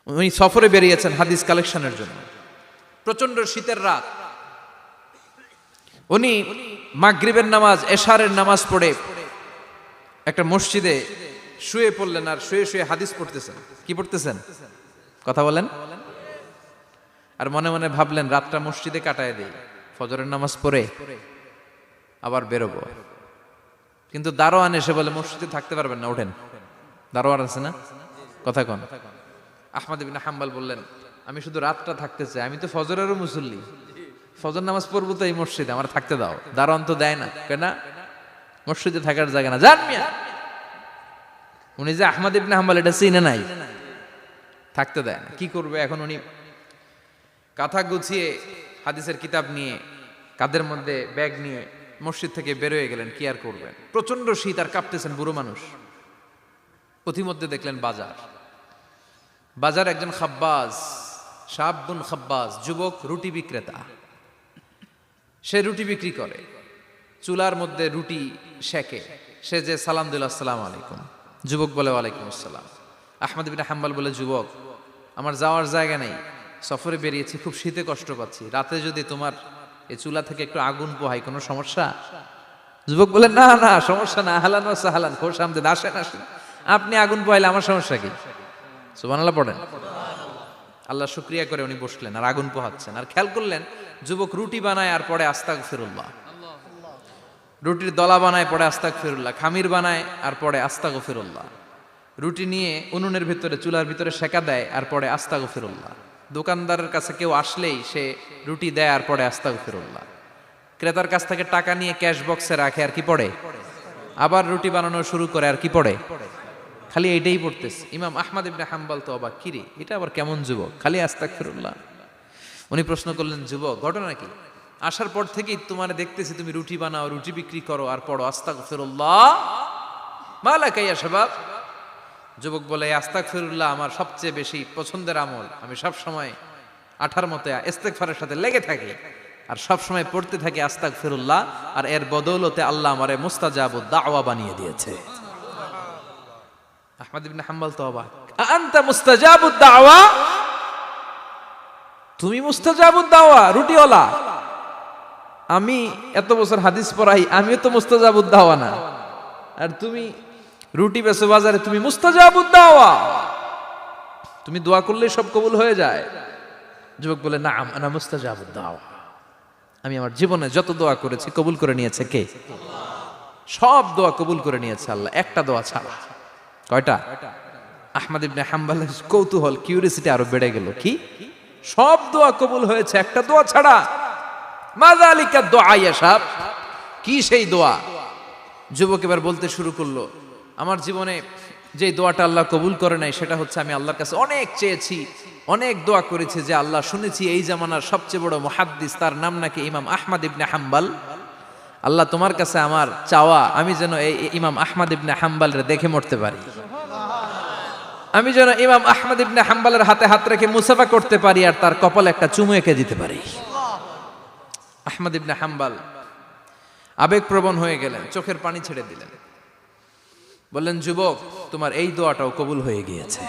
উনি সফরে বেরিয়েছেন হাদিস কালেকশনের জন্য। প্রচন্ড শীতের রাত, উনি মাগরিবের নামাজ, এশারের নামাজ পড়ে একটা মসজিদে শুয়ে পড়লেন, আর শুয়ে শুয়ে হাদিস পড়তেছেন। কি পড়তেছেন? কথা বলেন। আর মনে মনে ভাবলেন রাতটা মসজিদে কাটায় দেই, ফজরের নামাজ পড়ে আবার বেরোবো। কিন্তু দারোয়ান এসে বলে মসজিদে থাকতে পারবেন না, ওঠেন। দারোয়ান আছে না, কথা কন। আহমদ ইবনে হাম্বল বললেন আমি শুধু রাতটা থাকতে চাই, আমি তো ফজরেরও মুসল্লি, ফজর নামাজ পড়বো তো এই মসজিদে, আমার থাকতে দাও। দারোয়ান তো দেয় না, কেন? মসজিদে থাকার জায়গা না, যান মিয়া। উনি যে আহমদ ইবনে হাম্বল এটা চিনে নাই, থাকতে দেয় না। কি করবে এখন? উনি কাঁথা গুছিয়ে হাদিসের কিতাব নিয়ে কাঁধের মধ্যে ব্যাগ নিয়ে মসজিদ থেকে বেরোয় গেলেন। কি আর করবেন, প্রচন্ড শীত, আর কাঁপতেছেন, বুড়ো মানুষ। পথিমধ্যে দেখলেন বাজার, বাজার একজন খাব্বাজ, শাবুন খাব্বাজ, যুবক রুটি বিক্রেতা। সে রুটি বিক্রি করে, চুলার মধ্যে রুটি সেকে। সে যে সালাম দিল আসসালামু আলাইকুম, যুবক বলে ওয়ালাইকুম আসসালাম। আহমদ ইবনে হাম্বল বলে যুবক আমার যাওয়ার জায়গা নেই, সফরে বেরিয়েছি, খুব শীতে কষ্ট পাচ্ছি, রাতে যদি তোমার এই চুলা থেকে একটু আগুন পোহাই কোনো সমস্যা? যুবক বলে না না সমস্যা না, আহলান ওয়া সাহলান, খোশ আমদেদ, আসেন আসেন, আপনি আগুন পোহাইলে আমার সমস্যা কি? সুবহানাল্লাহ পড়েন। আল্লাহ শুকরিয়া করে উনি বসলেন আর আগুন পোহাচ্ছেন। আর খেয়াল করলেন যুবক রুটি বানায় আর পরে আস্তাগফিরুল্লাহ, রুটির দলা বানায় পরে আস্তাগফিরুল্লাহ, খামির বানায় আর পরে আস্তাগফিরুল্লাহ, রুটি নিয়ে উনুনের ভিতরে চুলার ভিতরে সেকা দেয় আর পরে আস্তাগফিরুল্লাহ। দোকানদারের কাছে কেউ আসলেই সে রুটি দেয় আর পরে আস্তাগফিরুল্লাহ। ক্রেতার কাছ থেকে টাকা নিয়ে ক্যাশ বক্সে রাখে আর কি পড়ে, আবার রুটি বানানো শুরু করে আর কি পড়ে, খালি এইটাই পড়তেছে। ইমাম আহমদ ইবনে হাম্বল তো অবাক, কিরে এটা আবার কেমন যুবক, খালি আস্তাগফিরুল্লাহ। উনি প্রশ্ন করলেন যুবক ঘটনা কি? আসার পর থেকেই তোমার দেখতেছি তুমি রুটি বানাও, রুটি বিক্রি করো আর পড়ো আস্তাগফিরুল্লাহ, মালাকা ইয়া শাবাব। যুবক বলে আস্তাগফিরুল্লাহ আমার সবচেয়ে বেশি পছন্দের আমল, আমি সব সময় আঠার মতো ইস্তেগফারের সাথে লেগে থাকি আর সব সময় পড়তে থাকি আস্তাগফিরুল্লাহ, আর এর বদৌলতে আল্লাহ আমারে মুস্তাজাবুদ দাওয়া বানিয়ে দিয়েছে। আহমদ ইবনে হাম্বল তো অবাক, আনতা মুস্তাজাবুদ দাওয়া, তুমি মুস্তাজাবুদ দাওয়া, রুটিওয়ালা। আমি এত বছর হাদিস পড়াই, আমিও তো মুস্তাজাবুদ দাওয়া না, আর তুমি রুটি বেচো বাজারে, তুমি মুস্তাজাবুদ দাওয়া, তুমি দোয়া করলে সব কবুল হয়ে যায়। যুবক বলে না আনা মুস্তাজাবুদ দাওয়া, আমি আমার জীবনে যত দোয়া করেছি কবুল করে নিয়েছে কে? সব দোয়া কবুল করে নিয়েছে আল্লাহ, একটা দোয়া ছাড়া। কয়টা? আহমদ ইবনে হাম্বলের কৌতূহল, কিউরিসিটি আরো বেড়ে গেল। কি? সব দোয়া কবুল হয়েছে একটা দোয়া ছাড়া। মাযালিকা দুআ ইয়া শাব, কি সেই দোয়া? যুবক এবার বলতে শুরু করলো আমার জীবনে যে দোয়াটা আল্লাহ কবুল করে নাই সেটা হচ্ছে আমি আল্লাহর কাছে অনেক চেয়েছি, অনেক দোয়া করেছি যে আল্লাহ শুনেছি এই জামানার সবচেয়ে বড় মুহাদ্দিস, তার নাম নাকি ইমাম আহমদ ইবনে হাম্বল। আল্লাহ তোমার কাছে আমার চাওয়া আমি যেন এই ইমাম আহমদ ইবনে হাম্বলরে দেখে মরতে পারি, আমি যেন ইমাম আহমদ ইবনে হাম্বলের হাতে হাত রেখে মুসাফা করতে পারি আর তার কপালে একটা চুমু এঁকে দিতে পারি। আহমদ ইবনে হাম্বল আবেগপ্রবণ হয়ে গেলেন, চোখের পানি ছেড়ে দিলেন, বললেন যুবক তোমার এই দোয়াটাও কবুল হয়ে গিয়েছে।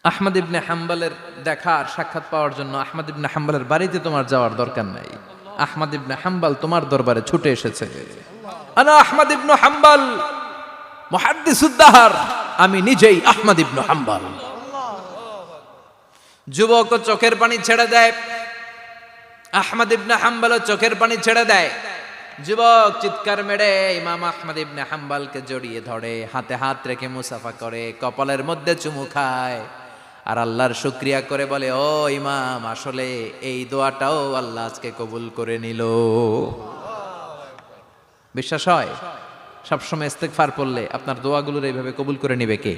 আহমদ ইবনে হাম্বলের দেখা আর সাক্ষাৎ পাওয়ার জন্য আহমদ ইবনে হাম্বলের বাড়িতে তোমার যাওয়ার দরকার নাই, আহমদ ইবনে হাম্বল তোমার দরবারে ছুটে এসেছে। আনা আহমদ ইবনে হাম্বল মুহাদ্দিসুদ দাহর, আমি নিজেই আহমদ ইবনে হাম্বল। যুবক চোখের পানি ছেড়ে দেয়, আহমদ ইবনে হাম্বল চোখের পানি ছেড়ে দেয়। যুবক চিৎকার মেরে ইমাম আহমদ ইবনে হাম্বলকে জড়িয়ে ধরে, হাতে হাত রেখে মুসাফা করে, কপালের মধ্যে চুমু খায় আর আল্লাহর শুকরিয়া করে বলে ও ইমাম আসলে এই দোয়াটাও আল্লাহ আজকে কবুল করে নিল। বিশ্বাস হয় সবসময় ইস্তেগফার পড়লে আপনার দোয়াগুলোর এইভাবে কবুল করে নিবে কে?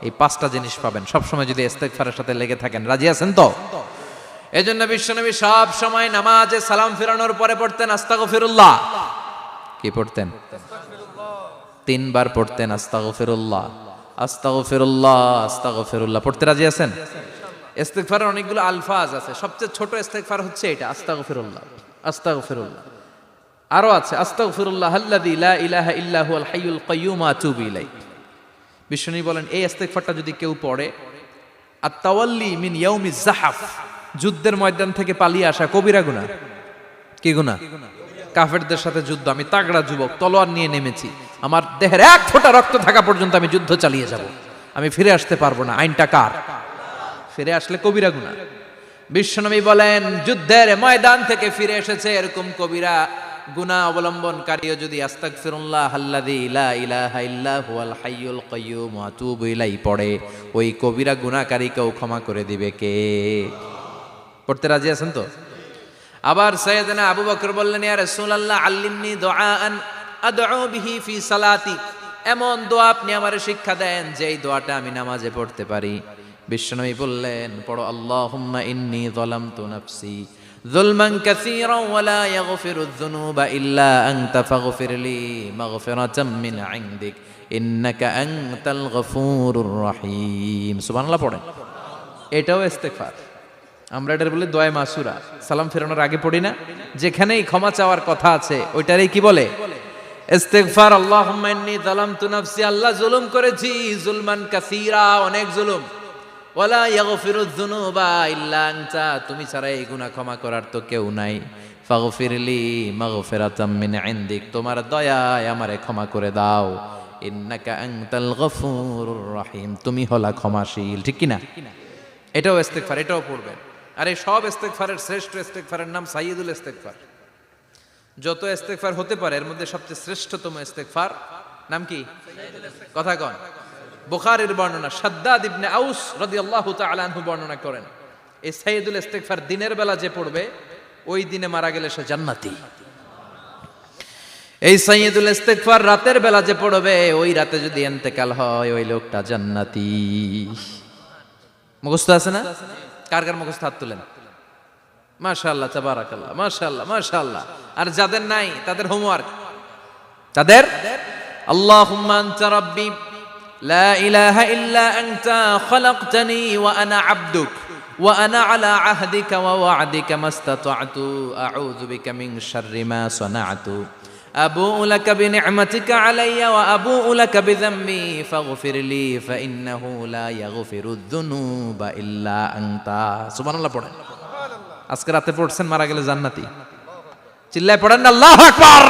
এই পাঁচটা জিনিস পাবেন সবসময় যদি ইস্তেগফারের সাথে লেগে থাকেন। রাজি আছেন তো? এজন্য বিশ্বনবী সব সময় নামাজে সালাম ফিরানোর পরে পড়তেন আস্তাগফিরুল্লাহ। কি পড়তেন? তিনবার পড়তেন আস্তাগফিরুল্লাহ, আস্তাগফিরুল্লাহ, আস্তাগফিরুল্লাহ। পড়তে রাজি আছেন? ইস্তেগফারের অনেকগুলো আলফাজ আছে, সবচেয়ে ছোট ইস্তেগফার হচ্ছে এটা আস্তাগফিরুল্লাহ, আস্তাগফিরুল্লাহ। আরো আছে আস্তাগফিরুল্লাহ আল্লাযী লা ইলাহা ইল্লা হুয়াল হাইয়ুল কাইয়্যুম আতুবু ইলাইহি। বিশ্বনবী বলেন এই ইস্তেগফারটা যদি কেউ পড়ে, আত-তাওয়াল্লি মিন ইয়াউমিজ জাহাফ, যুদ্ধের ময়দান থেকে পালিয়ে আসা কবিরা গুনাহ। কি গুনাহ? কাফেরদের সাথে যুদ্ধ, আমি তাগড়া যুবক, তলোয়ার নিয়ে নেমেছি, আমার দেহের এক ফোঁটা রক্ত থাকা পর্যন্ত আমি যুদ্ধ চালিয়ে যাব, আমি ফিরে আসতে পারবো না, আইনটা কার? ফিরে আসলে কবিরা গুনাহ। বিশ্বনবী বলেন যুদ্ধের ময়দান থেকে ফিরে এসেছে এরকম কবিরা গুনাহ অবলম্বনকারীও যদি আস্তাগফিরুল্লাহ আল্লাযী লা ইলাহা ইল্লা হুয়াল হাইয়ুল কাইয়্যুম ওয়া আতুবু ইলাইহি পড়ে, ওই কবিরা গুনাহকারীকেও ক্ষমা করে দিবে কে? পড়তে রাজি আছেন তো? আবার সাইয়েদনা আবু বকর বললেন, ইয়া রাসূলুল্লাহ আল্লিমনি দুআআন আদউ বিহি ফি সালাতি, এমন দোয়া আপনি আমারে শিক্ষা দেন যে এই দোয়াটা আমি নামাজে পড়তে পারি। বিশ্বনবী বললেন, পড়ো আল্লাহুম্মা ইন্নী যালামতু নাফসি যুলমান কাসীরান ওয়া লা ইয়াগফিরুয যুনুবা ইল্লা আনতা ফাগফিরলি মাগফিরাতাম মিন ইনদিক ইন্নাকা আনতাল গফুরুর রহিম। সুবহানাল্লাহ পড়েন। এটাও ইস্তেগফার। আমরা এটার বলে দোয়া মাসুরা, সালাম ফেরানোর আগে পড়ি না? যেখানেই ক্ষমা চাওয়ার কথা আছে ওইটারই কি বলে? ইস্তেগফার। আল্লাহুম্মা ইন্নী যালামতু নাফসি, আল্লাহ জুলুম করেছি, যুলমান কাসীরা, অনেক জুলুম, ওয়ালা ইয়াগফিরুয যুনুবা ইল্লা আনতা, তুমি ছাড়া এই গুনাহ ক্ষমা করার তো কেউ নাই। ফাগফিরলি মাগফিরাতাম মিন ইনদিক, তোমার দয়ায় আমারে ক্ষমা করে দাও। ইন্নাকা আনতাল গফুরুর রহিম, তুমি হলা ক্ষমাশীল। ঠিক কি না? এটাও ইস্তেগফার, এটাও পড়বেন। আর এই সব ইস্তেগফারের শ্রেষ্ঠ ইস্তেগফারের নাম সাইয়্যিদুল ইস্তেগফার। যত ইস্তেগফার হতে পারে এর মধ্যে সবচেয়ে শ্রেষ্ঠতম ইস্তেগফার নাম কি? কথা কন। বুখারীর বর্ণনা, শাদ্দাদ ইবনে আউস রাদিয়াল্লাহু তাআলা আনহু বর্ণনা করেন, এই সাইয়্যিদুল ইস্তেগফার দিনের বেলা যে পড়বে ওই দিনে মারা গেলে সে জান্নাতি। এই সাইয়্যিদুল ইস্তেগফার রাতের বেলা যে পড়বে ওই রাতে যদি ইন্তেকাল হয় ওই লোকটা জান্নাতি। মুখস্থ আছে না? কার কার মুখস্থ হাত তুলেন। মাশাআল্লাহ, তাবারাকাল্লাহ, মাশাআল্লাহ, মাশাআল্লাহ। আর যাদের নাই তাদের হোমওয়ার্ক, তাদের আল্লাহুম্মা আনতা রাব্বি লা ইলাহা ইল্লা আনতা খালাকতানি ওয়া আনা আবদুক ওয়া আনা আলা আহদিকা ওয়া ওয়া'দিকা মাস্তাতা'তু আউযু বিকা মিন শাররি মা সানা'তু আবুউ লাকা বিনি'মাতিকা আলাইয়া ওয়া আবুউ লাকা বিযামবি ফাগফিরলি ফাইন্নাহু লা ইয়াগফিরুয যুনুবা ইল্লা আনতা। সুবহানাল্লাহ পড়েন। আজকে রাতে পড়ছেন, মারা গেলে জান্নাতি। চিল্লায় পড়েন না আল্লাহু আকবার।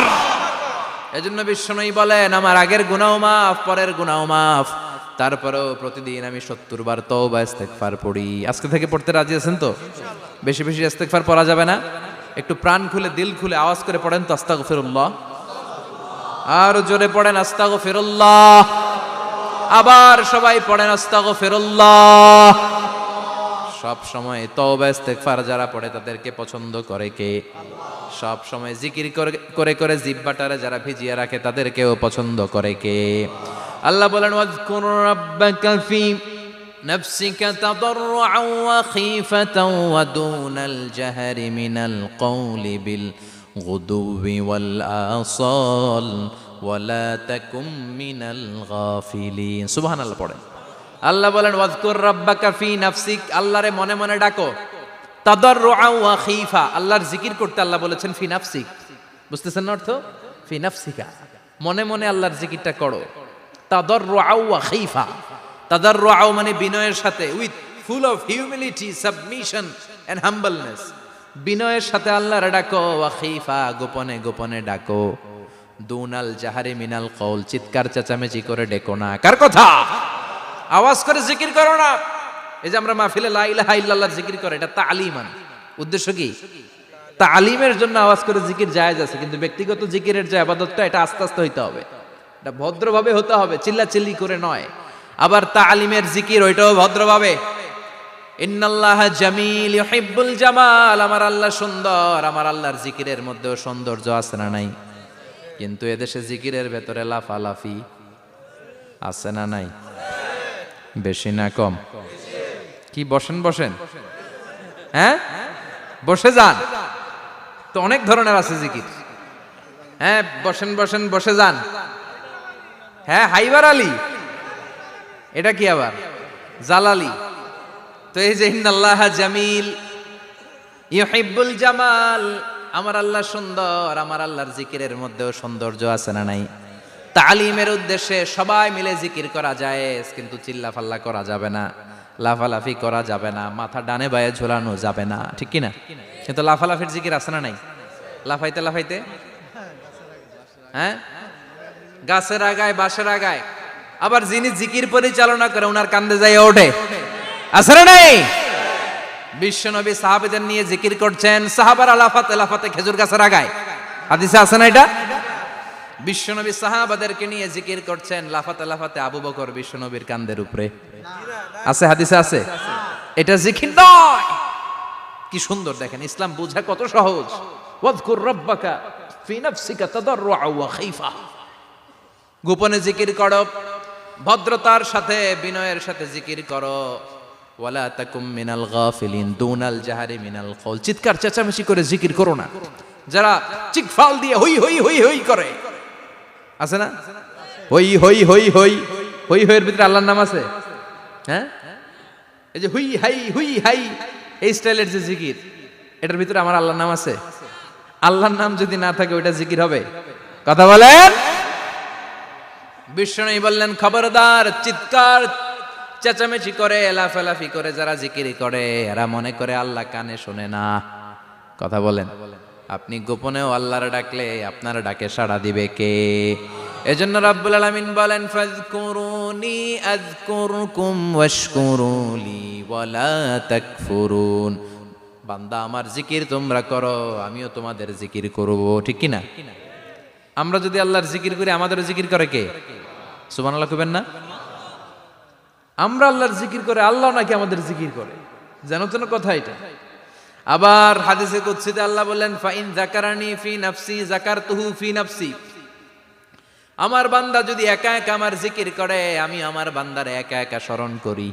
এজন্য বিশ্বনবী বলেন আমার আগের গুনাহও মাফ, পরের গুনাহও মাফ, তারপরেও প্রতিদিন আমি 70 বার তওবা ইস্তেগফার পড়ি। আজকে থেকে পড়তে রাজি আছেন তো? বেশি বেশি ইস্তেগফার পড়া যাবে না? একটু প্রাণ খুলে দিল খুলে আওয়াজ করে পড়েন তো আস্তাগফিরুল্লাহ। আর জোরে পড়েন আস্তাগফিরুল্লাহ। আবার সবাই পড়েন আস্তাগফিরুল্লাহ। সব সময় তওবা ইস্তেগফার যারা পড়ে তাদেরকে পছন্দ করে কে? সব সময় জিকির করে করে জিহ্বাটারে যারা ভিজিয়ে রাখে তাদেরকেও পছন্দ করে কে? আল্লাহ বলেন ওয়াজকুর রাব্বাকা ফি নাফসিকা তাদাররুআন ওয়া খীফাতান ওয়া দুনাল জাহরি মিনাল কওলি বিল গুদুবি ওয়াল আসাল ওয়া লা তাকুম মিনাল গাফিলিন। সুবহানাল্লাহ পড়েন। আল্লাহ বলেন ওয়াজকুর রাব্বাকা ফি নাফসিক, আল্লাহরে মনে মনে ডাকো। তাদাররুআন ওয়া খীফা, আল্লাহর জিকির করতে আল্লাহ বলেছেন ফি নাফসিক। বুঝতেছেন না অর্থ? ফি নাফসিকা, মনে মনে আল্লাহর জিকিরটা করো। তাদাররুআন ওয়া খীফা, তাদাররুআন মানে বিনয়ের সাথে, with full of humility, submission and humbleness, বিনয়ের সাথে আল্লাহরে ডাকো। ওয়া খীফা, গোপনে গোপনে ডাকো। দুনাল জাহারি মিনাল কওল, চিৎকার চেঁচামেচি করে ডেকো না। কার কথা? আওয়াজ করে জিকির করো না। এই যে আমরা মাহফিলে লা ইলাহা ইল্লাল্লাহর জিকির করে, এটা তালিমান। উদ্দেশ্য কি? তালিমের জন্য আওয়াজ করে জিকির জায়েজ আছে, কিন্তু ব্যক্তিগত জিকিরের যে ইবাদতটা এটা আস্তে আস্তে হইতে হবে, এটা ভদ্রভাবে হতে হবে, চিল্লাচিল্লি করে নয়। আবার তালিমের জিকির ওইটাও ভদ্রভাবে। ইন্নাল্লাহা জামিল ইউহিব্বুল জামাল, আমার আল্লাহ সুন্দর, আমার আল্লাহর জিকিরের মধ্যেও সৌন্দর্য আছে না নাই? কিন্তু এদেশে জিকিরের ভেতরে লাফালাফি আছে না নাই? বেশি না কম? কি বসেন বসেন, হ্যাঁ বসে যান তো, অনেক ধরনের আছে জিকির। হ্যাঁ বসেন বসেন, বসে যান। হ্যাঁ হাইবার আলী, এটা কি আবার জালালি? তো এই যে ইন্নাল্লাহা জামিল ইউহিব্বুল জামাল, আমার আল্লাহ সুন্দর, আমার আল্লাহর জিকিরের মধ্যেও সৌন্দর্য আছে না নাই? তালিমের উদ্দেশ্যে সবাই মিলে জিকির করা যায়, কিন্তু চিল্লাফাল্লা করা যাবে না, লাফালাফি করা যাবে না, মাথা ডানে বায়ে ঝোলানো যাবে না, ঠিক কি না? কিন্তু লাফালাফির জিকির আছে না নাই? লাফাইতে লাফাইতে, হ্যাঁ, গাছের আগায় বাঁশের আগায়। আবার যিনি জিকির পরিচালনা করে ওনার কান্দে যাই ওঠে, আছে না নাই? বিশ্বনবী সাহাবীদের নিয়ে জিকির করছেন, সাহাবারা লাফাতে লাফাতে খেজুর গাছের আগায়। হাদিসে আছে না এটা? বিশ্বনবী সাহাবাদেরকে নিয়ে জিকির করছেন, লাফাতে লাফাতে আবু বকর বিশ্বনবীর কান্দের উপরে। আছে, হাদিসে আছে। এটা জিকির নয়। কি সুন্দর দেখেন, ইসলাম বোঝা কত সহজ। ওয়াজকুর রাব্বাকা ফি নাফসিকা তাদাররুআ ওয়া খাইফা। গোপনে জিকির করো, ভদ্রতার সাথে বিনয়ের সাথে জিকির করো। ওয়ালা তাকুম মিনাল গাফিলিন দুনাল জাহারি মিনাল কওল। চিৎকার চেঁচামেচি করে জিকির করো না। যারা চিকফাল দিয়ে হই হই হই হই করে, আছে না? হই হই হই হই হই হইয়ের ভিতরে আল্লাহর নাম আছে, হ্যাঁ? এই যে হুই হাই হুই হাই এই স্টাইলের যে জিকির, এটার ভিতরে আমার আল্লাহর নাম আছে? আল্লাহর নাম যদি না থাকে ওইটা জিকির হবে? কথা বলেন। বিষ্ণু বললেন, খবরদার, চিৎকার চেঁচামেচি করে লাফালাফি করে যারা জিকির করে এরা মনে করে আল্লাহ কানে শোনে না। কথা বলেন। আপনি গোপনেও আল্লাহর ডাকলে আপনার ডাকে সাড়া দিবে কে? এজন্য রাব্বুল আলামিন বলেন, ফাযকুরুনি আযকুরকুম ওয়াশকুরুলি ওয়ালা তাকফুরুন। বান্দা আমার জিকির তোমরা করো, আমিও তোমাদের জিকির করব, ঠিক কি না? আমরা যদি আল্লাহর জিকির করি আমাদেরও জিকির করে কে? সুবহানাল্লাহ কইবেন না? আমরা আল্লাহর জিকির করে, আল্লাহ নাকি আমাদের জিকির করে, জানো তো না কথা এটা? আবার হাদিসে কুদসিতে আল্লাহ বললেন, ফাইন যাকারানি ফি নাফসি যাকারতুহু ফি নাফসি। আমার বান্দা যদি একা একা আমার জিকির করে, আমি আমার বান্দারে একা একা স্মরণ করি।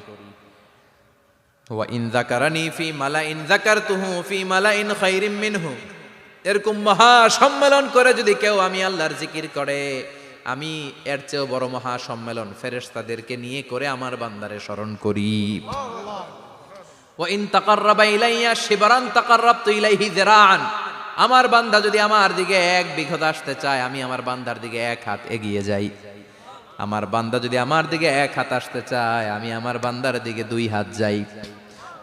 ওয়া ইন যাকারানি ফি মালাইন যাকারতুহু ফি মালাইন খায়রিম মিনহু। এরকম মহা সম্মেলন করে যদি কেউ আমি আল্লাহর জিকির করে, আমি এর চেয়েও বড় মহা সম্মেলন ফেরেশতাদেরকে নিয়ে করে আমার বান্দারে স্মরণ করি। ওয়া ইন তাকাররাবা ইলাইয়া শিবরান তাকাররাবতু ইলাইহি যিরাআন। আমার বান্দা যদি আমার দিকে এক বিঘত আসতে চায়, আমি আমার বান্দার দিকে এক হাত এগিয়ে যাই। আমার বান্দা যদি আমার দিকে এক হাত আসতে চায়, আমি আমার বান্দার দিকে দুই হাত যাই।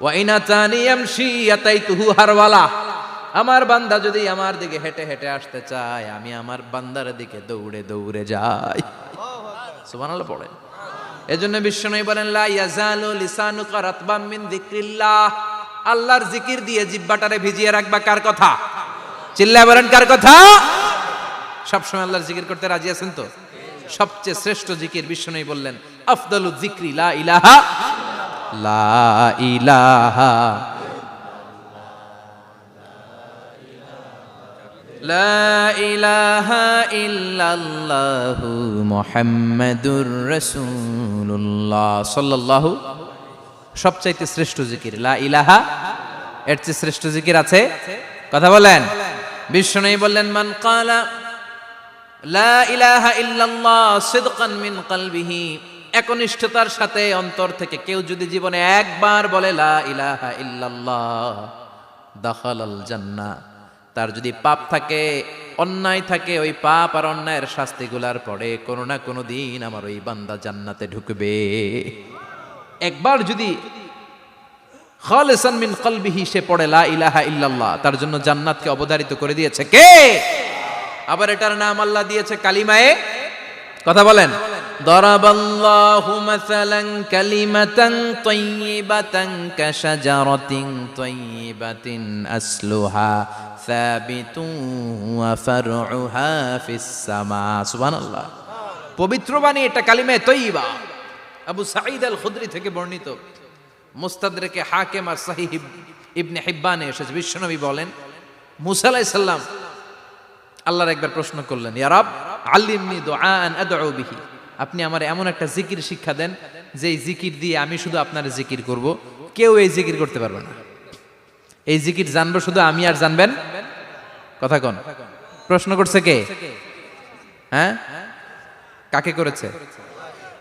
ওয়া ইন আতানি ইয়ামশি আতাইতুহু হারওয়ালা। আমার বান্দা যদি আমার দিকে হেঁটে হেঁটে আসতে চায়, আমি আমার বান্দার দিকে দৌড়ে দৌড়ে যাই। সুবহানাল্লাহ পড়েন। এজন্য বিশ্বনবী বলেন, লা ইয়াজালু লিসানুকা রাতবাম মিন যিকরিল্লাহ। আল্লাহর জিকির দিয়ে জিহ্বাটারে ভিজিয়ে রাখবা। কার কথা? চিল্লায় বলেন, কার কথা? সবসময় আল্লাহর জিকির করতে রাজি আছেন তো? সবচেয়ে শ্রেষ্ঠ জিকির বিশ্বনবী বললেন, আফদালু যিকরি লা ইলাহা লা ইলাহা লা ইলাহা ইল্লাল্লাহু মুহাম্মাদুর রাসূলুল্লাহ সাল্লাল্লাহু। সবচাইতে শ্রেষ্ঠ জিকির লা ইলাহা। এর চেয়ে শ্রেষ্ঠ জিকির আছে? কথা বলেন। বিশ্বনবী বললেন, মান ক্বালা লা ইলাহা ইল্লাল্লাহ সিদকান মিন কলবিহি। একনিষ্ঠতার সাথে অন্তর থেকে কেউ যদি জীবনে একবার বলে লা ইলাহা ইল্লাল্লাহ, দাখালাল জান্নাহ। তার যদি পাপ থাকে, অন্যায় থাকে, ওই পাপ আর অন্যায়ের শাস্তিগুলার পরে কোনো না কোনো দিন আমার ওই বান্দা জান্নাতে ঢুকবে। একবার যদি খালিসান মিন কলবিহি সে পড়ে লা ইলাহা ইল্লাল্লাহ, তার জন্য জান্নাতকে অবধারিত করে দিয়েছে কে? আবার এটার নাম আল্লাহ দিয়েছে কালিমায়ে। কথা বলেন। দরাবাল্লাহু মাসালান কালিমাতান তাইয়িবাতান কাশাজারাতিন তাইয়িবাতিন আসলুহা সাবিতুন ওয়া ফারউহা ফিস সামা। সুবহানাল্লাহ। পবিত্র বাণী এটা কালিমায়ে তাইয়িবা। আবু সাঈদ আল খুদরি থেকে বর্ণিত, মুস্তাদরেকে হাকিম আর সহিহ ইবনে হিব্বানে এসেছে। বিশ্বনবী বলেন, মুসা আলাইহিস সালাম আল্লাহর একবার প্রশ্ন করলেন, ইয়া রাব আল্লিমনি দুআআন আদউ বিহি। আপনি আমার এমন একটা জিকির শিক্ষা দেন যে জিকির দিয়ে আমি শুধু আপনার জিকির করব, কেউ এই জিকির করতে পারবে না। এই জিকির জানবো শুধু আমি, আর জানবেন। কথা কোন? প্রশ্ন করছে কে? হ্যাঁ, কাকে করেছে?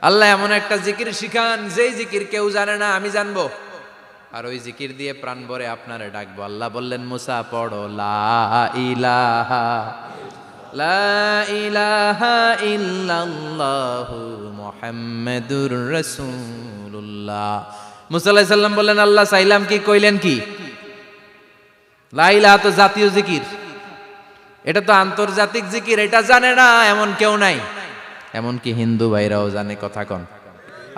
আল্লাহ এমন একটা জিকির শিখান যেই জিকির কেউ জানে না, আমি জানবো, আর ওই জিকির দিয়ে প্রাণ ভরে আপনারে ডাকবো। আল্লাহ বললেন, মুসা পড়ো লা ইলাহা লা ইলাহা ইল্লাল্লাহু মুহাম্মাদুর রাসূলুল্লাহ। মুসা আলাইহিস সালাম বললেন, আল্লাহ চাইলাম কি, কইলেন কি? লা ইলাহা তো জাতীয় জিকির, এটা তো আন্তর্জাতিক জিকির, এটা জানে না এমন কেউ নাই। এমনকি হিন্দু ভাইরাও জানে। কথা কন।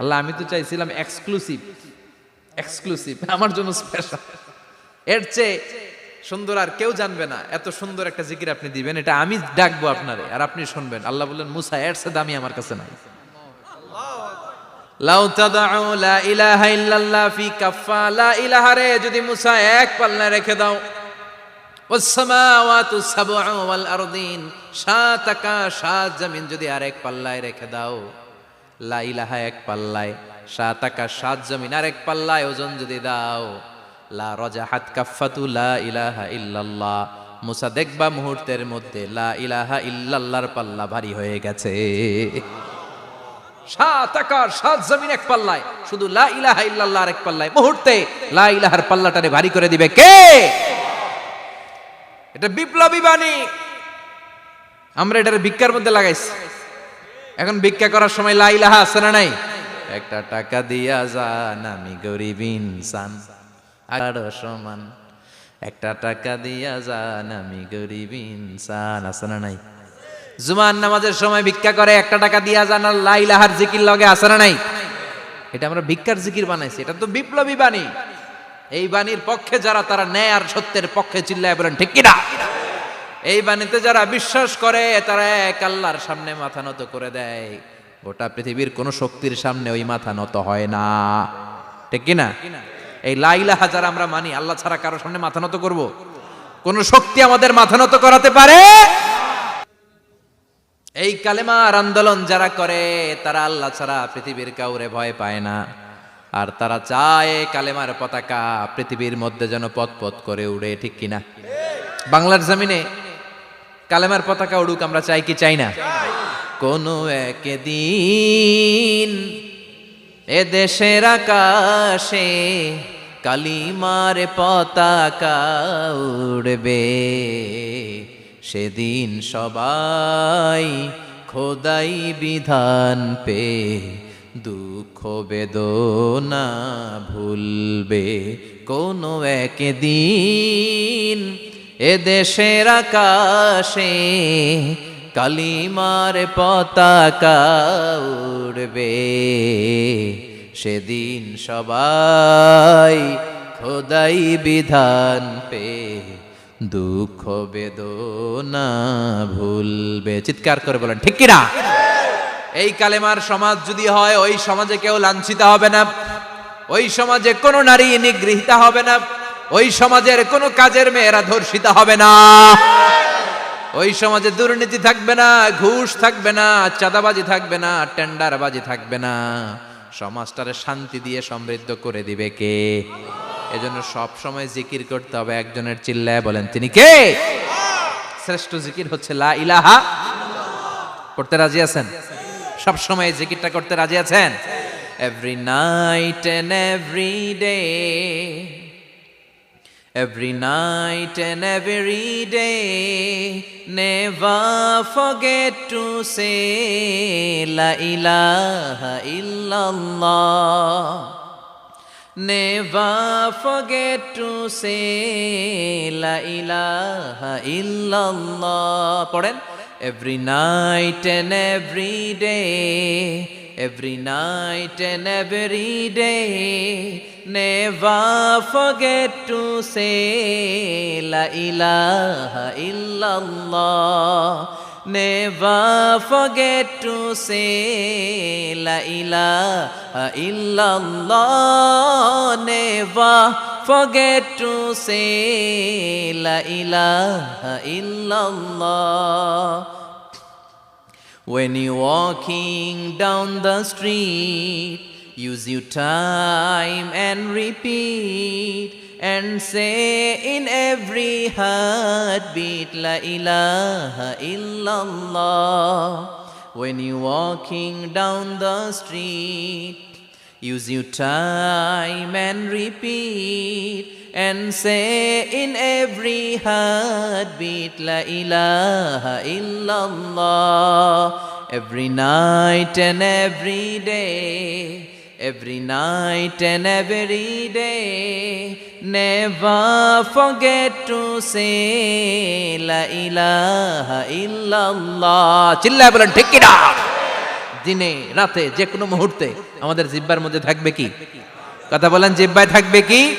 আল্লাহ আমি তো চাইছিলাম এক্সক্লুসিভ আমার জন্য স্পেশাল, এর চেয়ে সুন্দর আর কেউ জানবে না, এত সুন্দর একটা জিকির আপনি দিবেন, এটা আমি ডাকবো আপনারে আর আপনি শুনবেন। আল্লাহ বললেন, মুসা এর চেয়ে দামি আমার কাছে নাই। লাউ তাদউ লা ইলাহা ইল্লাল্লাহ ফি কাফা, লা ইলাহা রে যদি মুসা এক পাল্লায় রেখে দাও, ওয়াস সামাওয়াতু সাবউ ওয়াল আরদিন, সাত আকাশ সাত জমিন যদি আরেক পাল্লায় রেখে দাও, লা ইলাহা এক পাল্লায়, সাত আকাশ সাত জমিন আরেক পাল্লায় ওজন যদি দাও, লা রাজাহাত কাফাতু লা ইলাহা ইল্লাল্লাহ, মুসা দেখবা মুহূর্তের মধ্যে লা ইলাহা ইল্লাল্লাহর পাল্লা ভারী হয়ে গেছে। সাত আকাশ সাত জমিন এক পাল্লায়, শুধু লা ইলাহা ইল্লাল্লাহ আরেক পাল্লায়, মুহূর্তে লা ইলাহার পাল্লাটারে ভারী করে দিবে কে? এটা বিপ্লবী বাণী। আমরা এটার ভিক্ষার মধ্যে লাগাইছি। এখন ভিক্ষা করার সময় লা ইলাহা আছে না নাই? একটা টাকা দিয়া যান আমি গরিব ইনসান, আর সমান একটা টাকা দিয়া যান আমি গরিব ইনসান, আছে না নাই? জুমার নামাজের সময় ভিক্ষা করে একটা টাকা দিয়া যান আর লা ইলাহার জিকির লগে, আছে না নাই? এটা আমরা ভিক্ষার জিকির বানাইছি, এটা তো বিপ্লবী বাণী। এই বাণীর পক্ষে যারা, তারা ন্যায় আর সত্যের পক্ষে চিল্লায় বলেন ঠিক কিনা? এই বাণীতে যারা বিশ্বাস করে তারা এক আল্লাহর সামনে মাথা নত করে দেয়। গোটা পৃথিবীর কোন শক্তির সামনে ওই মাথা নত হয় না, ঠিক কিনা? এই লা ইলাহা যারা আমরা মানি, আল্লাহ ছাড়া কারো সামনে মাথা নত করব? কোন শক্তি আমাদের মাথা নত করাতে পারে? এই কালেমার আন্দোলন যারা করে তারা আল্লাহ ছাড়া পৃথিবীর কাউরে ভয় পায় না। আর তারা চায় কালেমার পতাকা পৃথিবীর মধ্যে যেন পথ করে উড়ে, ঠিক কিনা? বাংলার জমিনে কালেমার পতাকা উড়ুক, আমরা চাই কি চাই না? কোনো একদিন এ দেশের আকাশে কালিমার পতাকা উড়বে, সেদিন সবাই খোদাই বিধান পে দুঃখ বেদনা ভুলবে। কোনো একদিন এ দেশের আকাশে কালিমার পতাকা উড়বে, সেদিন সবাই খোদাই বিধান পে দুঃখ বেদনা ভুলবে। চিৎকার করে বলেন ঠিক কিনা? এই কালেমার সমাজ যদি হয়, ওই সমাজে কেউ লাঞ্ছিত হবে না, ওই সমাজে কোনো নারী নিগৃহীতা হবে না, ওই সমাজের কোনো কাজের মেয়েরা ধর্ষিত হবে না, ওই সমাজে দুর্নীতি থাকবে না, ঘুষ থাকবে না, চাঁদাবাজি থাকবে না, টেন্ডারবাজি থাকবে না। সমাজটারে শান্তি দিয়ে সমৃদ্ধ করে দিবে কে? এজন্য সব সময় জিকির করতে হবে একজনের, চিল্লায় বলেন তিনি কে? শ্রেষ্ঠ জিকির হচ্ছে লা ইলাহা। করতে রাজি আছেন? সব সময় জিকিরটা করতে রাজি আছেন? Every night and every day, every night and every day, never forget to say la ilaha illallah, never forget to say la ilaha illallah. পড়েন, every night and every day, every night and every day, never forget to say la ilaha illallah, never forget to say la ilaha illallah, never forget to say la ilaha illallah. When you're walking down the street, use your time and repeat, and say in every heartbeat la ilaha illallah. When you're walking down the street, Use your time and repeat and say in every heartbeat La ilaha illallah. Every night and every day, every night and every day, never forget to say La ilaha illallah. চিল্লায় বলেন ঠিক কিনা? দিনে রাতে যে কোনো মুহূর্তে আমাদের জিহ্বার মধ্যে থাকবে কি? কথা বলেন, জিহ্বায় থাকবে কি?